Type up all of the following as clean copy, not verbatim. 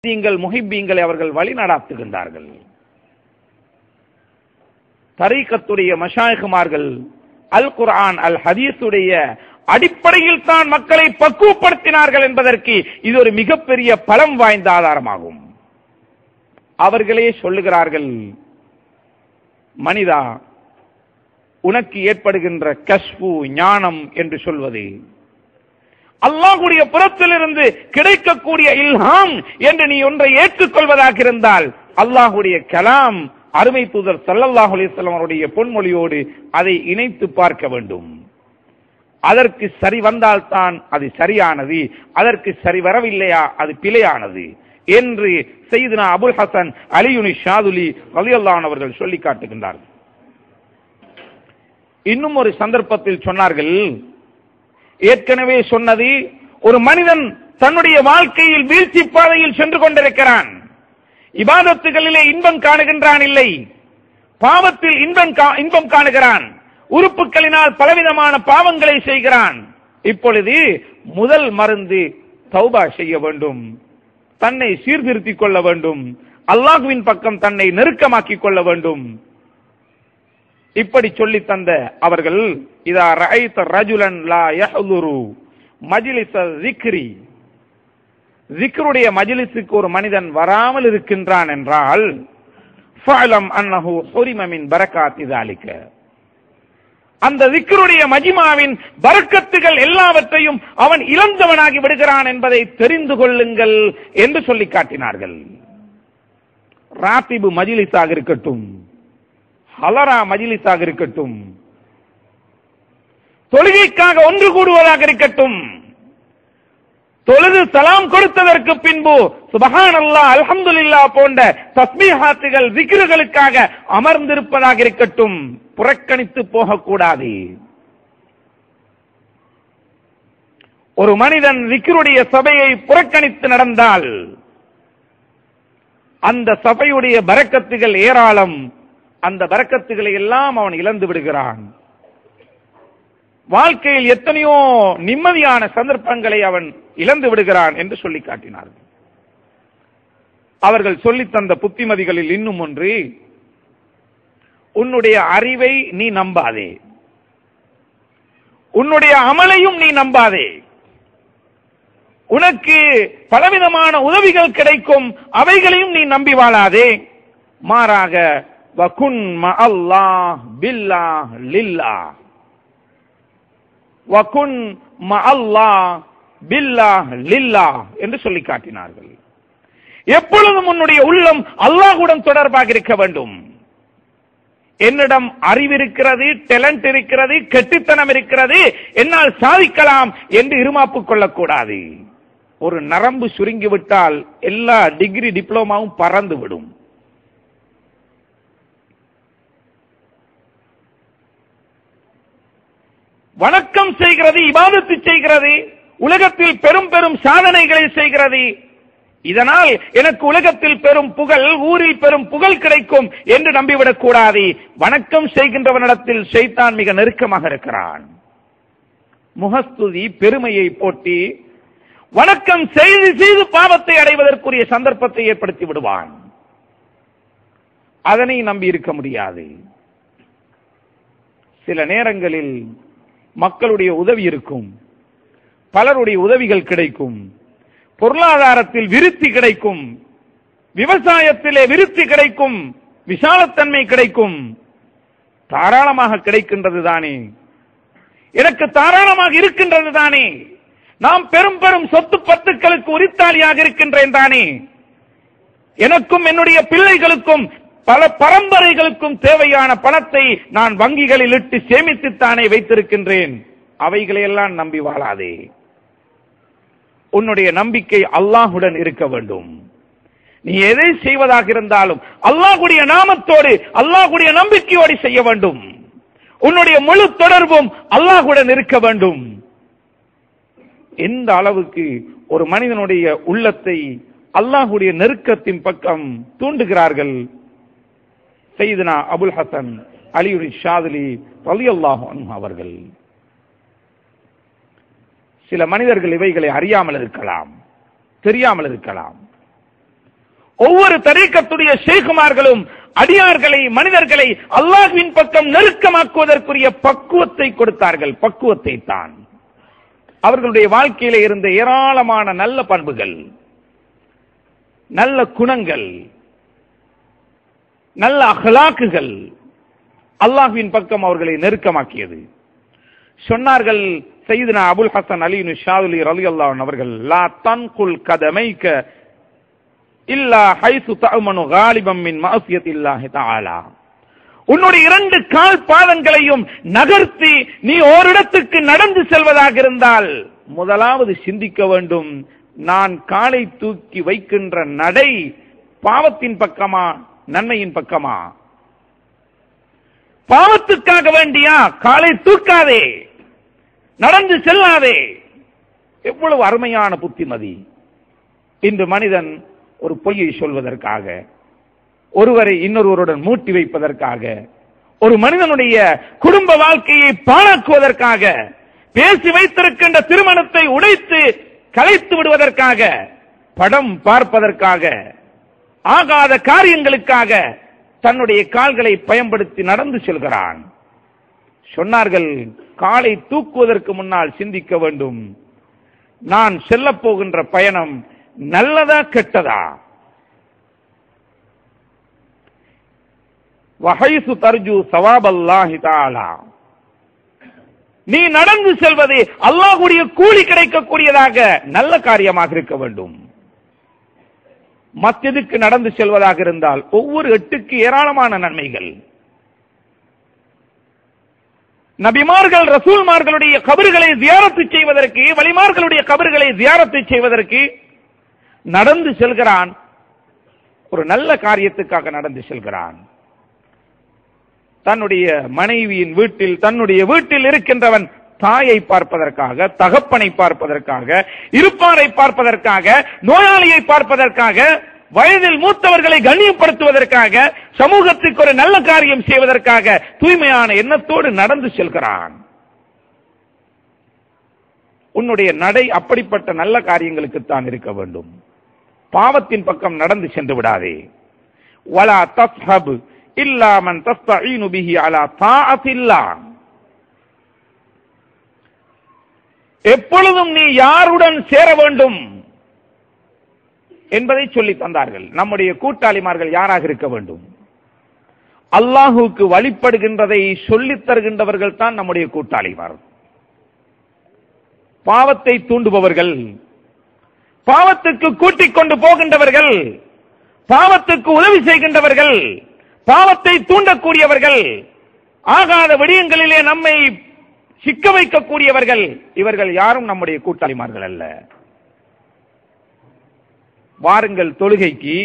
முஹிப்பீங்களை அவர்கள் வழி நடாத்துகின்றார்கள். தரீகத்துடைய மஷாயிகுமார்கள் அல் குர்ஆன் அல் ஹதீஸுடைய அடிப்படையில் தான் மக்களை பக்குவப்படுத்தினார்கள் என்பதற்கு இது ஒரு மிகப்பெரிய பலம் வாய்ந்த ஆதாரமாகும். அவர்களே சொல்லுகிறார்கள், மனிதா, உனக்கு ஏற்படுகின்ற கஷ்பு ஞானம் என்று சொல்வது அல்லாஹ்வுடைய புறத்திலிருந்து கிடைக்கக்கூடிய இல்ஹாம் என்று நீ ஒன்றை ஏற்றுக்கொள்வதாக இருந்தால் அல்லாஹ்வுடைய கலாம் அருமை தூதர் ஸல்லல்லாஹு அலைஹி வஸல்லம் அவருடைய பொன்மொழியோடு அதை இணைத்து பார்க்க வேண்டும். அதற்கு சரி வந்தால்தான் அது சரியானது, அதற்கு சரி வரவில்லையா அது பிழையானது என்று சையதுனா அபுல் ஹசன் அலியுனி ஷாதுலி ரலியல்லாஹு அன்ஹு அவர்கள் சொல்லி காட்டுகின்றார்கள். இன்னும் ஒரு சந்தர்ப்பத்தில் சொன்னார்கள், ஏற்கனவே சொன்னது, ஒரு மனிதன் தன்னுடைய வாழ்க்கையில் வீழ்ச்சி பாதையில் சென்று கொண்டிருக்கிறான். இபாதத்துகளிலே இன்பம் காணுகின்றான் இல்லை, பாவத்தில் இன்பம் காணுகிறான், உறுப்புகளினால் பலவிதமான பாவங்களை செய்கிறான். இப்பொழுது முதல் மருந்து தௌபா செய்ய வேண்டும், தன்னை சீர்திருத்திக் கொள்ள வேண்டும், அல்லாஹ்வின் பக்கம் தன்னை நெருக்கமாக்கிக் கொள்ள வேண்டும். இப்படி சொல்லி தந்த அவர்கள், இதா ரஅய்த ரஜுலன் லா யஹ்துரு மஜ்லிஸ ஸிக்ரி, ஸிக்ருடைய மஜ்லிஸுக்கு ஒரு மனிதன் வராமல் இருக்கின்றான் என்றால், ஃபஅலம் அன்னஹு ஹுரிம மின் பரக்காத்தி ஸாலிக, அந்த ஸிக்ருடைய மஜ்மாவின் பரக்கத்துகள் எல்லாவற்றையும் அவன் இழந்தவனாகி விடுகிறான் என்பதை தெரிந்து கொள்ளுங்கள் என்று சொல்லி காட்டினார்கள். ராத்திபு மஜ்லிஸாக இருக்கட்டும், ஹலரா மஜ்லிஸாக இருக்கட்டும், தொழுகைக்காக ஒன்று கூடுவதாக இருக்கட்டும், தொழுது சலாம் கொடுத்ததற்கு பின்பு சுப்ஹானல்லாஹ் அல்ஹம்துலில்லாஹ் போன்ற தஸ்பீஹாத்துகள் ஸிக்ருகளுக்காக அமர்ந்திருப்பதாக இருக்கட்டும், புறக்கணித்து போகக்கூடாது. ஒரு மனிதன் ஸிக்ருடைய சபையை புறக்கணித்து நடந்தால் அந்த சபையுடைய பரக்கத்துகள் ஏராளம், அந்த பரக்கத்துகளை எல்லாம் அவன் இழந்து விடுகிறான். வாழ்க்கையில் எத்தனையோ நிம்மதியான சந்தர்ப்பங்களை அவன் இழந்து விடுகிறான் என்று சொல்லி காட்டினார்கள். அவர்கள் சொல்லித் தந்த புத்திமதிகளில் இன்னும் ஒன்று, உன்னுடைய அறிவை நீ நம்பாதே, உன்னுடைய அமலையும் நீ நம்பாதே. உனக்கு பலவிதமான உதவிகள் கிடைக்கும், அவைகளையும் நீ நம்பி வாழாதே. மாறாக வகுன் மஅல்லாஹ் பில்லாஹ் லில்லாஹ், வகுன் மஅல்லாஹ் பில்லாஹ் லில்லாஹ் என்று சொல்லி காட்டினார்கள். எப்பொழுதும் உன்னுடைய உள்ளம் அல்லாஹ்வுடன் தொடர்பாக இருக்க வேண்டும். என்னிடம் அறிவு இருக்கிறது, டேலண்ட் இருக்கிறது, கெட்டித்தனம் இருக்கிறது, என்னால் சாதிக்கலாம் என்று இருமாப்பு கொள்ளக்கூடாது. ஒரு நரம்பு சுருங்கிவிட்டால் எல்லா டிகிரி டிப்ளோமாவும் பறந்து விடும். வணக்கம் செய்கிறது, இபாதத்து செய்கிறது, உலகத்தில் பெரும் பெரும் சாதனைகளை செய்கிறது, இதனால் எனக்கு உலகத்தில் பெரும் புகழ், ஊரில் பெரும் புகழ் கிடைக்கும் என்று நம்பிவிடக் கூடாது. வணக்கம் செய்கின்றவனிடத்தில் ஷைத்தான் மிக நெருக்கமாக இருக்கிறான். முகஸ்துதி பெருமையை போட்டி வணக்கம் செய்து செய்து பாவத்தை அடைவதற்குரிய சந்தர்ப்பத்தை ஏற்படுத்தி விடுவான். அதனை நம்பி இருக்க முடியாது. சில நேரங்களில் மக்களுடைய உதவி இருக்கும், பலருடைய உதவிகள் கிடைக்கும், பொருளாதாரத்தில் விருத்தி கிடைக்கும், விவசாயத்திலே விருத்தி கிடைக்கும், விசாலத்தன்மை கிடைக்கும், தாராளமாக கிடைக்கின்றது தானே, எனக்கு தாராளமாக இருக்கின்றது தானே, நாம் பெரும் பெரும் சொத்து பத்துக்களுக்கு உரித்தாளியாக இருக்கின்றேன் தானே, எனக்கும் என்னுடைய பிள்ளைகளுக்கும் பல பரம்பரைகளுக்கும் தேவையான பணத்தை நான் வங்கிகளில் இட்டு சேமித்துத்தானே வைத்திருக்கின்றேன். அவைகளையெல்லாம் நம்பி வாழாதே. உன்னுடைய நம்பிக்கை அல்லாஹ்வுடன் இருக்க வேண்டும். நீ எதை செய்வதாக இருந்தாலும் அல்லாஹ்வுடைய நாமத்தோடு, அல்லாஹ்வுடைய நம்பிக்கையோடு செய்ய வேண்டும். உன்னுடைய முழு தொடர்பும் அல்லாஹ்வுடன் இருக்க வேண்டும். எந்த அளவுக்கு ஒரு மனிதனுடைய உள்ளத்தை அல்லாஹ்வுடைய நெருக்கத்தின் பக்கம் தூண்டுகிறார்கள் சையதுனா அபுல் ஹசன் அலியுனி ஷாதுலி ரலியல்லாஹு அன்ஹு அவர்கள். சில மனிதர்கள் இவைகளை அறியாமல் இருக்கலாம், தெரியாமல் இருக்கலாம். ஒவ்வொரு தரீக்கத்துடைய ஷேகுமார்களும் அடியார்களை, மனிதர்களை அல்லாஹ்வின் பக்கம் நெருக்கமாக்குவதற்குரிய பக்குவத்தை கொடுத்தார்கள். பக்குவத்தை தான் அவர்களுடைய வாழ்க்கையில இருந்த ஏராளமான நல்ல பண்புகள், நல்ல குணங்கள், நல்ல அஹ்லாக்குகள் அல்லாஹ்வின் பக்கம் அவர்களை நெருக்கமாக்கியது. சொன்னார்கள் சையதுனா அபுல் ஹசன் அலி ஷாதுலி ரலியல்லாஹு அன்ஹு அவர்கள், லா தன்குல் கதமைக இல்லா ஹைசு தஅமனு காலிபம் மின் மஅசியத்தில்லாஹி தஆலா. உன்னுடைய 2 கால் பாதங்களையும் நகர்த்தி நீ ஓரிடத்துக்கு நடந்து செல்வதாக இருந்தால் முதலாவது சிந்திக்க வேண்டும், நான் காலை தூக்கி வைக்கின்ற நடை பாவத்தின் பக்கமா நன்மையின் பக்கமா? பாவத்துக்காக வேண்டியா காலை தூக்காதே, நடந்து செல்லாதே. எவ்வளவு அருமையான புத்திமதி! இன்று மனிதன் ஒரு பொய்யை சொல்வதற்காக, ஒருவரை இன்னொருவருடன் மூட்டி வைப்பதற்காக, ஒரு மனிதனுடைய குடும்ப வாழ்க்கையை பாழாக்குவதற்காக, பேசி வைத்திருக்கின்ற திருமணத்தை உடைத்து கலைத்து விடுவதற்காக, படம் பார்ப்பதற்காக, ஆகாத காரியங்களுக்காக தன்னுடைய கால்களை பயன்படுத்தி நடந்து செல்கிறான். சொன்னார்கள், காலை தூக்குவதற்கு முன்னால் சிந்திக்க வேண்டும், நான் செல்ல போகின்ற பயணம் நல்லதா கெட்டதா? வஹைசு தர்ஜு ஸவாபல்லாஹி தஆலா, நீ நடந்து செல்வது அல்லாஹ்வுடைய கூலி கிடைக்கக்கூடியதாக நல்ல காரியமாக இருக்க வேண்டும். மஸ்ஜிதுக்கு நடந்து செல்வதாக இருந்தால் ஒவ்வொரு எட்டுக்கு ஏராளமான நன்மைகள். நபிமார்கள் ரசூல்மார்களுடைய கபர்களை ஜியாரத்து செய்வதற்கு, வலிமார்களுடைய கபர்களை ஜியாரத்து செய்வதற்கு நடந்து செல்கிறான். ஒரு நல்ல காரியத்துக்காக நடந்து செல்கிறான். தன்னுடைய மனைவியின் வீட்டில், தன்னுடைய வீட்டில் இருக்கின்றவன் தாயை பார்ப்பதற்காக, தகப்பனை பார்ப்பதற்காக, இருப்பாரை பார்ப்பதற்காக, நோயாளியை பார்ப்பதற்காக, வயதில் மூத்தவர்களை கண்ணியப்படுத்துவதற்காக, சமூகத்துக்கு ஒரு நல்ல காரியம் செய்வதற்காக தூய்மையான எண்ணத்தோடு நடந்து செல்கிறான். உன்னுடைய நடை அப்படிப்பட்ட நல்ல காரியங்களுக்குத்தான் இருக்க வேண்டும். பாவத்தின் பக்கம் நடந்து சென்று விடாதே. வலா தஸ்ஹப் இல்லா மன் தஸ்தஈனு பிஹி அலா தாஅத்தில்லாஹ். எப்பொழுதும் நீ யாருடன் சேர வேண்டும் என்பதை சொல்லி தந்தார்கள். நம்முடைய கூட்டாளிமார்கள் யாராக இருக்க வேண்டும்? அல்லாஹுக்கு வழிபடுகின்றதை சொல்லித் தருகின்றவர்கள் தான் நம்முடைய கூட்டாளிமார். பாவத்தை தூண்டுபவர்கள், பாவத்துக்கு கூட்டிக் கொண்டு போகின்றவர்கள், பாவத்துக்கு உதவி செய்கின்றவர்கள், பாவத்தை தூண்டக்கூடியவர்கள், ஆகாத விடயங்களிலே நம்மை சிக்க வைக்கக்கூடியவர்கள், இவர்கள் யாரும் நம்முடைய கூட்டாளிமார்கள் அல்ல. வாருங்கள் தொழுகைக்கு,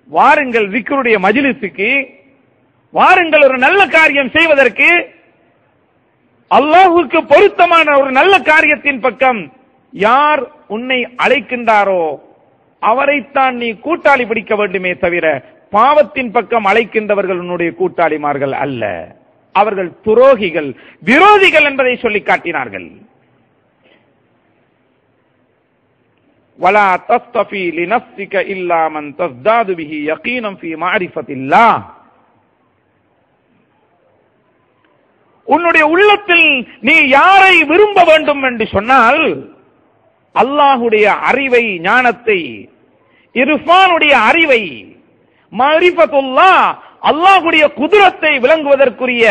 வாருங்கள் விக்ருடைய மஜ்லிஸுக்கு, வாருங்கள் ஒரு நல்ல காரியம் செய்வதற்கு, அல்லாஹ்வுக்கு பொருத்தமான ஒரு நல்ல காரியத்தின் பக்கம் யார் உன்னை அழைக்கின்றாரோ அவரைத்தான் நீ கூட்டாளி பிடிக்க வேண்டுமே தவிர பாவத்தின் பக்கம் அழைக்கின்றவர்கள் உன்னுடைய கூட்டாளிமார்கள் அல்ல. அவர்கள் துரோகிகள், விரோதிகள் என்பதை சொல்லி காட்டினார்கள். வலா தஸ்தஃபி லினஃப்ஸிக இல்லா மன் தஸ்தாது பிஹி யகீனன் ஃபீ மஅரிஃபத்தில்லாஹ். உன்னுடைய உள்ளத்தில் நீ யாரை விரும்ப வேண்டும் என்று சொன்னால் அல்லாஹ்வுடைய அறிவை, ஞானத்தை, இர்ஃபானுடைய அறிவை, மஅரிஃபத்துல்லாஹ், அல்லாஹ்வுடைய குதுரத்தை விளங்குவதற்குரிய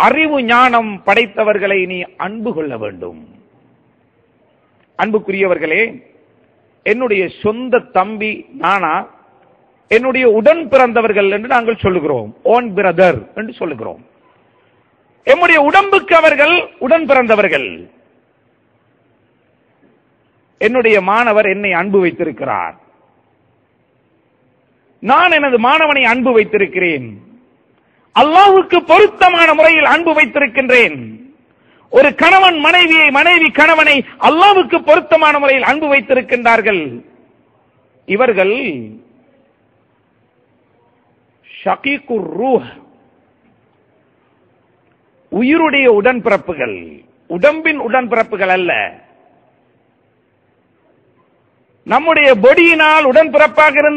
அறிவு ஞானம் படைத்தவர்களை நீ அன்பு கொள்ள வேண்டும். அன்புக்குரியவர்களே, என்னுடைய சொந்த தம்பி நானா, என்னுடைய உடன் பிறந்தவர்கள் என்று நாங்கள் சொல்லுகிறோம், ஓன் பிரதர் என்று சொல்லுகிறோம். என்னுடைய உடம்புக்கு அவர்கள் உடன் பிறந்தவர்கள். என்னுடைய மாணவர் என்னை அன்பு வைத்திருக்கிறார், நான் எனது மாணவனை அன்பு வைத்திருக்கிறேன், அல்லாஹ்வுக்கு பொருத்தமான முறையில் அன்பு வைத்திருக்கின்றேன். ஒரு கணவன் மனைவியை, மனைவி கணவனை அல்லாஹ்வுக்கு பொருத்தமான முறையில் அன்பு வைத்திருக்கின்றார்கள். இவர்கள் ஷகீகுர் ரூஹ், உயிருடைய உடன்பிறப்புகள், உடம்பின் உடன்பிறப்புகள் அல்ல. நம்முடைய பொடியினால் உடன்பிறப்பாக இருந்தால்